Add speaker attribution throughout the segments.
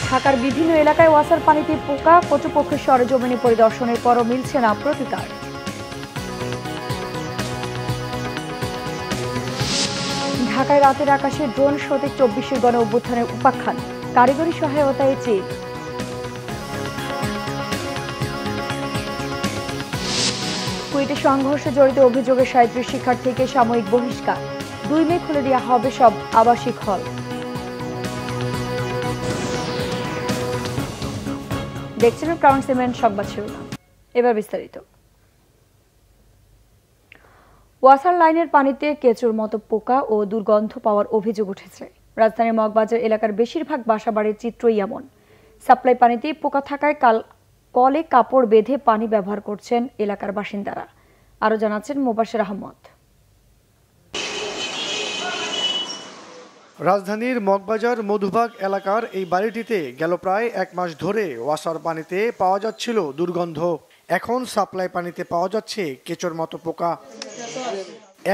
Speaker 1: ঢাকার বিভিন্ন এলাকায় ওয়াসার পানিতে পোকা, কর্তৃপক্ষের সরেজমিনে পরিদর্শনের পরও মিলছে না প্রতিকার। ঢাকায় রাতের আকাশে ড্রোন শোতে 24 গণ অভ্যুত্থানের উপাখ্যান, কারিগরি সহায়তায় চীন। কুয়েটে সংঘর্ষে জড়িত অভিযোগে 37 শিক্ষার্থীকে সাময়িক বহিষ্কার, 2 মে খুলে দেওয়া হবে সব আবাসিক হল। দেখছেন ক্রাউন সিমেন্ট সংবাদ শিরোনাম, এবার বিস্তারিত। ওয়াসার লাইনের পানিতে কেঁচোর মতো পোকা ও দুর্গন্ধ পাওয়ার অভিযোগ উঠেছে। রাজধানীর মগবাজার এলাকার বেশিরভাগ বাসাবাড়ির চিত্রই এমন। সাপ্লাই পানিতে পোকা থাকায় কলে কাপড় বেঁধে পানি ব্যবহার করছেন এলাকার বাসিন্দারা। আরো জানাচ্ছেন মোবাশ্বের আহমদ।
Speaker 2: রাজধানীর মগবাজার মধুবাগ এলাকার এই বাড়িটিতে গেল প্রায় 1 মাস ধরে ওয়াসার পানিতে পাওয়া যাচ্ছিল দুর্গন্ধ। এখন সাপ্লাই পানিতে পাওয়া যাচ্ছে কেঁচোর মতো পোকা।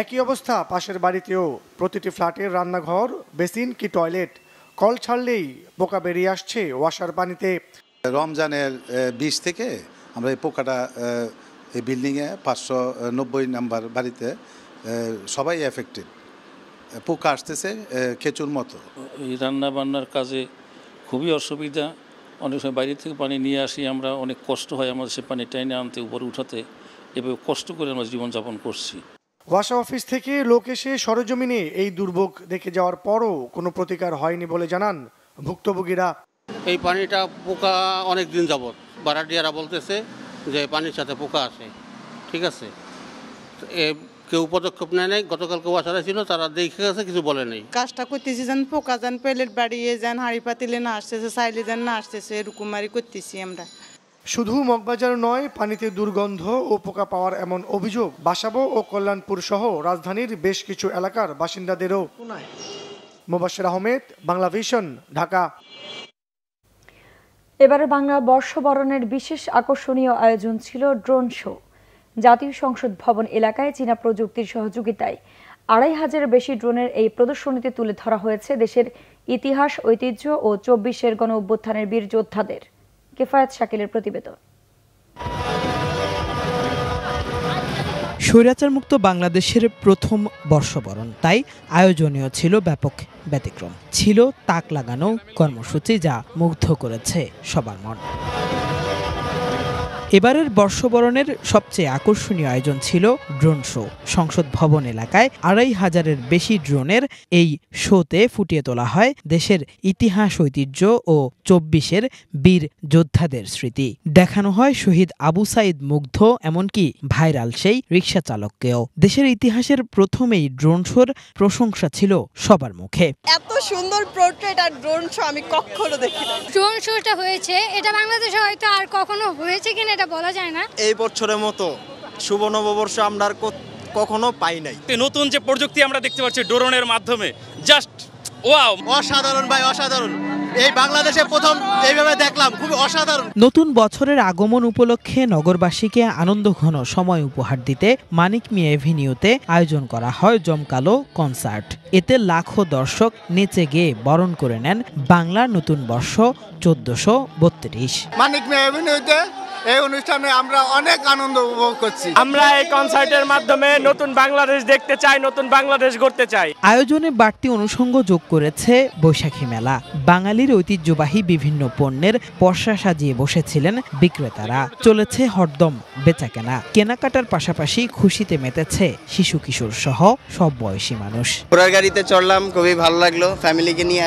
Speaker 2: একই অবস্থা পাশের বাড়িতেও। প্রতিটি ফ্ল্যাটের রান্নাঘর, বেসিন কি টয়লেট, কল ছাড়লেই পোকা বেরিয়ে আসছে ওয়াসার পানিতে।
Speaker 3: রমজানের 20 থেকে আমরা এই পোকাটা এই বিল্ডিংয়ে 590 নাম্বার বাড়িতে সবাই এফেক্টেড। পোকা আসতেছে কেঁচোর মতো।
Speaker 4: এই রান্না বান্নার কাজে খুবই অসুবিধা। অনেক সময় বাইরে থেকে পানি নিয়ে আসি আমরা, অনেক কষ্ট হয় আমাদের সে পানি টেনে আনতে, উপরে উঠাতে। এভাবে কষ্ট করে আমরা জীবনযাপন করছি।
Speaker 2: ওয়াসা অফিস থেকে লোক এসে সরেজমিনে এই দুর্ভোগ দেখে যাওয়ার পরও কোনো প্রতিকার হয়নি বলে জানান ভুক্তভোগীরা।
Speaker 5: এই পানিটা পোকা অনেক দিন যাবত, ভাড়াটিয়ারা বলতেছে যে পানির সাথে পোকা আসে। ঠিক আছে, কেউ পদক্ষেপ নেয় নাই। গতকালকে ওয়াসারা ছিল, তারা দেখে গেছে, কিছু বলে নেই।
Speaker 6: কাজটা করতেছি যেন পোকা যেন প্লেট বাড়িয়ে যান, হাঁড়ি পাতিলে না আসতেছে, চাইলে যেন না আসতেছে, এরকমারি করতেছি আমরা।
Speaker 2: শুধু মগবাজার নয়, পানিতে দুর্গন্ধ ও পোকা পাওয়ার এমন অভিযোগ বাসাবো ও কল্যাণপুর সহ রাজধানীর বেশ কিছু এলাকার বাসিন্দাদেরও। মোবাশ্বের আহমেদ, বাংলা ভিশন, ঢাকা।
Speaker 1: এবারে বাংলা বর্ষবরণের বিশেষ আকর্ষণীয় আয়োজন ছিল ড্রোন শো। জাতীয় সংসদ ভবন এলাকায় চীনা প্রযুক্তির সহযোগিতায় 2500-এর বেশি ড্রোনের এই প্রদর্শনীতে তুলে ধরা হয়েছে দেশের ইতিহাস, ঐতিহ্য ও 24 গণ অভ্যুত্থানের বীর যোদ্ধাদের। কিফায়াত শাকিলের প্রতিবেদন।
Speaker 7: স্বৈরাচার মুক্ত বাংলাদেশের প্রথম বর্ষবরণ, তাই আয়োজনীয় ছিল ব্যাপক ব্যতিক্রম। ছিল তাক লাগানো কর্মসূচি যা মুগ্ধ করেছে সবার মন। এবারের বর্ষবরণের সবচেয়ে আকর্ষণীয় আয়োজন ছিল ড্রোন শো। সংসদ ভবন এলাকায় 2500-এর বেশি ড্রোনের এই শোতে ফুটিয়ে তোলা হয় দেশের ইতিহাস, ঐতিহ্য ও 24-এর বীর যোদ্ধাদের স্মৃতি। দেখানো হয় শহীদ আবু সাইদ মুগ্ধ, এমনকি ভাইরাল সেই রিকশা চালককেও। দেশের ইতিহাসের প্রথম এই ড্রোন শোর প্রশংসা ছিল সবার মুখে।
Speaker 8: এত সুন্দর পোর্ট্রেট আর ড্রোন শো আমি কখনো দেখিনি।
Speaker 9: ড্রোন শোটা হয়েছে, এটা বাংলাদেশে হয়তো আর কখনো হয়েছে কিনা এটা বলা যায় না।
Speaker 10: এই বছরের মতো শুভ নববর্ষ আমরা আর কখনো পাই নাই।
Speaker 11: নতুন যে প্রযুক্তি আমরা দেখতে পাচ্ছি ড্রোনের মাধ্যমে, জাস্ট ওয়াও,
Speaker 10: অসাধারণ ভাই, অসাধারণ। এই বাংলাদেশে প্রথম এইভাবে দেখলাম, খুব অসাধারণ।
Speaker 7: নতুন বছরের আগমন উপলক্ষে নগরবাসীকে আনন্দঘন সময় উপহার দিতে মানিক মিয়া এভিনিউতে আয়োজন করা হয় জমকালো কনসার্ট। এতে লাখো দর্শক নেচে গেয়ে বরণ করে নেন বাংলার নতুন বর্ষ 1432।
Speaker 10: মানিক মিয়া এভিনিউতে এই অনুষ্ঠানে আমরা অনেক আনন্দ উপভোগ করছি।
Speaker 11: আমরা এই কনসার্টের মাধ্যমে নতুন বাংলাদেশ দেখতে চাই, নতুন বাংলাদেশ গড়তে চাই।
Speaker 7: আয়োজনে বাড়তি অনুষঙ্গ যোগ করেছে বৈশাখী মেলা। বাঙালির ঐতিহ্যবাহী বিভিন্ন পণ্যের পসরা সাজিয়ে বসেছিলেন বিক্রেতারা। চলেছে হরদম বেচাকেনা। কেনাকাটার পাশাপাশি খুশিতে মেতেছে শিশু কিশোর সহ সব বয়সী মানুষ।
Speaker 10: ঘোড়ার গাড়িতে চড়লাম, খুবই ভালো লাগলো। ফ্যামিলিকে নিয়ে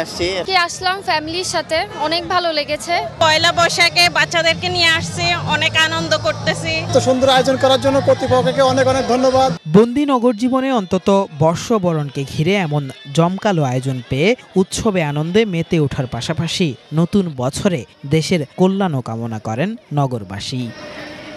Speaker 9: আসলাম ফ্যামিলির সাথে, অনেক ভালো লেগেছে।
Speaker 8: পয়লা বৈশাখে বাচ্চাদেরকে নিয়ে আসছি, অনেক আনন্দ করতেছি।
Speaker 10: তো সুন্দর আয়োজন করার জন্য কর্তৃপক্ষকে অনেক অনেক ধন্যবাদ।
Speaker 7: বন্দি নগর জীবনে অন্তত বর্ষবরণকে ঘিরে এমন জমকালো আয়োজন পেয়ে উৎসবে আনন্দে মেতে ওঠার পাশাপাশি নতুন বছরে দেশের কল্যাণ কামনা করেন নগরবাসী।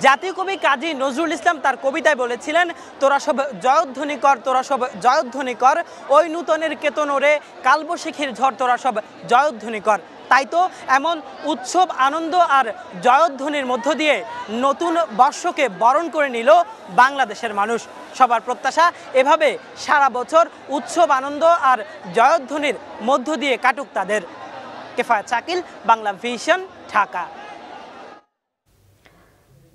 Speaker 12: জাতীয় কবি কাজী নজরুল ইসলাম তার কবিতায় বলেছিলেন, তোরা সব জয়ধ্বনি কর, তোরা সব জয়ধ্বনি কর, ওই নূতনের কেতনরে কালবৈশাখীর ঝড়, তোরা সব জয়ধ্বনি কর। তাই তো এমন উৎসব, আনন্দ আর জয়ধ্বনির মধ্য দিয়ে নতুন বর্ষকে বরণ করে নিল বাংলাদেশের মানুষ। সবার প্রত্যাশা এভাবে সারা বছর উৎসব, আনন্দ আর জয়ধ্বনির মধ্য দিয়ে কাটুক তাদের। কেফায়েত শাকিল, বাংলা ভিশন, ঢাকা।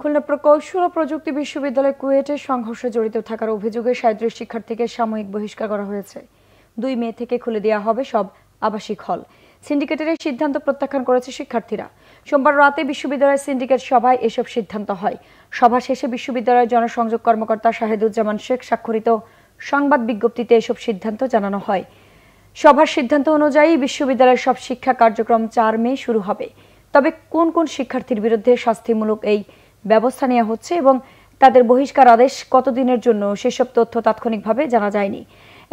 Speaker 1: খুলনা প্রকৌশল ও প্রযুক্তি বিশ্ববিদ্যালয় কুয়েটের সংঘর্ষে জড়িত থাকার অভিযোগে 37 শিক্ষার্থীকে সাময়িক বহিষ্কার করা হয়েছে। 2 মে থেকে খুলে দেওয়া হবে সব আবাসিক হল। সিন্ডিকেটের এই সিদ্ধান্ত প্রত্যাখ্যান করেছে শিক্ষার্থীরা। সোমবার রাতে বিশ্ববিদ্যালয়ের সিন্ডিকেট সভায় এসব সিদ্ধান্ত হয়। সভা শেষে বিশ্ববিদ্যালয়ের জনসংযোগ কর্মকর্তা শাহিদুজ্জামান শেখ স্বাক্ষরিত সংবাদ বিজ্ঞপ্তিতে এসব সিদ্ধান্ত জানানো হয়। সভার সিদ্ধান্ত অনুযায়ী বিশ্ববিদ্যালয়ের সব শিক্ষা কার্যক্রম 4 মে শুরু হবে। তবে কোন কোন শিক্ষার্থীর বিরুদ্ধে শাস্তিমূলক এই ব্যবস্থা নেওয়া হচ্ছে এবং তাদের বহিষ্কার আদেশ কতদিনের জন্য সেসব তথ্য তাৎক্ষণিকভাবে জানা যায়নি।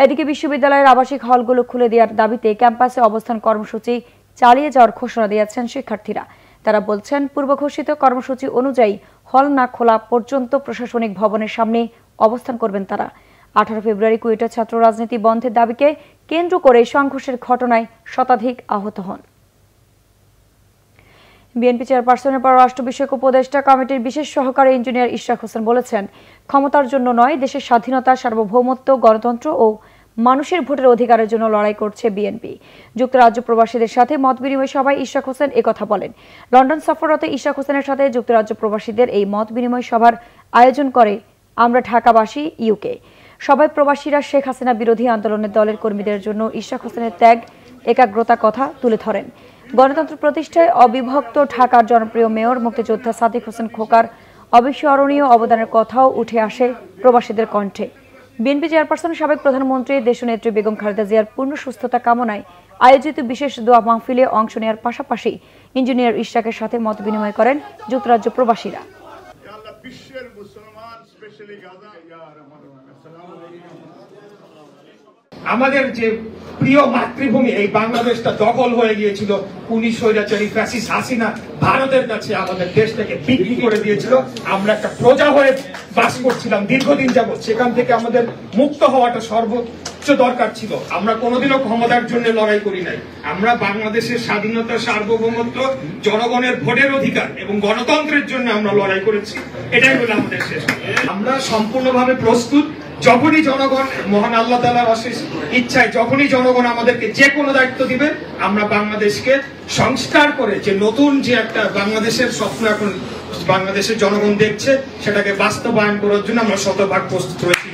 Speaker 1: এদিকে বিশ্ববিদ্যালয়ের আবাসিক হলগুলো খুলে দেওয়ার দাবিতে ক্যাম্পাসে অবস্থান কর্মসূচি চালিয়ে যাওয়ার ঘোষণা দিয়েছেন শিক্ষার্থীরা। তারা বলছেন, পূর্ব ঘোষিত কর্মসূচি অনুযায়ী হল না খোলা পর্যন্ত প্রশাসনিক ভবনের সামনে অবস্থান করবেন তারা। 18 ফেব্রুয়ারি কুয়েটের ছাত্র রাজনীতি বন্ধের দাবিকে কেন্দ্র করে সংঘর্ষের ঘটনায় শতাধিক আহত হন। বিএনপি চেয়ারপারসনের পররাষ্ট্র বিষয়ক উপদেষ্টা কমিটির বিশেষ সহকারী ইঞ্জিনিয়ার ইশরাক হোসেন বলেছেন, ক্ষমতার জন্য নয়, দেশের স্বাধীনতা, সার্বভৌমত্ব, গণতন্ত্র ও মানুষের ভোটের অধিকারের জন্য লড়াই করছে বিএনপি। যুক্তরাজ্য প্রবাসীদের সাথে মত বিনিময় সভায় ইশরাক হোসেন একথা বলেন। লন্ডন সফররত ইশরাক হোসেনের সাথে যুক্তরাজ্য প্রবাসীদের এই মত বিনিময় সভার আয়োজন করে আমরা ঢাকাবাসী ইউকে। সবাই প্রবাসীরা শেখ হাসিনা বিরোধী আন্দোলনের দলের কর্মীদের জন্য ইশরাক হোসেনের ত্যাগ, একাগ্রতা কথা তুলে ধরেন। গণতন্ত্র প্রতিষ্ঠায় অবিভক্ত ঢাকার জনপ্রিয় মেয়র মুক্তিযোদ্ধা সাদিক হোসেন খোকার অবিস্মরণীয় অবদানের কথাও উঠে আসে প্রবাসীদের কণ্ঠে। বিএনপি চেয়ারপারসন সাবেক প্রধানমন্ত্রী দেশনেত্রী বেগম খালেদা জিয়ার পূর্ণ সুস্থতা কামনায় আয়োজিত বিশেষ দোয়া মাহফিলে অংশ নেওয়ার পাশাপাশি ইঞ্জিনিয়ার ইশরাকের সাথে মত বিনিময় করেন যুক্তরাজ্য প্রবাসীরা।
Speaker 13: আমাদের যে প্রিয় মাতৃভূমি এই বাংলাদেশটা দখল হয়ে গিয়েছিল, পুলিশ স্বৈরাচারী ফ্যাসিস্ট হাসিনা ভারতের কাছে আমাদের দেশটাকে বিক্রি করে দিয়েছিল। আমরা একটা প্রজা হয়ে বাস করছিলাম দীর্ঘদিন যাবৎ। সেখান থেকে আমাদের মুক্ত হওয়াটা সর্বোচ্চ দরকার ছিল। আমরা কোনোদিনও ক্ষমতার জন্য লড়াই করি নাই। আমরা বাংলাদেশের স্বাধীনতা, সার্বভৌমত্ব, জনগণের ভোটের অধিকার এবং গণতন্ত্রের জন্য আমরা লড়াই করেছি। এটাই হলো আমাদের শেষ। আমরা সম্পূর্ণভাবে প্রস্তুত। যখনই জনগণ, মহান আল্লাহ তাআলার অশেষ ইচ্ছায়, যখনই জনগণ আমাদেরকে যে কোনো দায়িত্ব দিবে, আমরা বাংলাদেশকে সংস্কার করে যে নতুন যে একটা বাংলাদেশের স্বপ্ন এখন বাংলাদেশের জনগণ দেখছে, সেটাকে বাস্তবায়ন করার জন্য আমরা শতভাগ প্রস্তুত রয়েছি।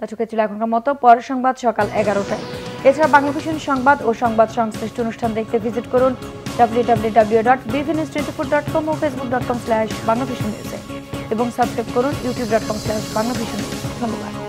Speaker 1: দর্শক, ছিল এখনকার মতো। পরের সংবাদ সকাল 11টায়। এছাড়া বাংলা ভিশন সংবাদ ও সংবাদ সংশ্লিষ্ট অনুষ্ঠান দেখতে ভিজিট করুন www.bvnews24.com ও facebook.com/banglavishnnews এবং সাবস্ক্রাইব করুন youtube.com/banglavishnnews। ধন্যবাদ।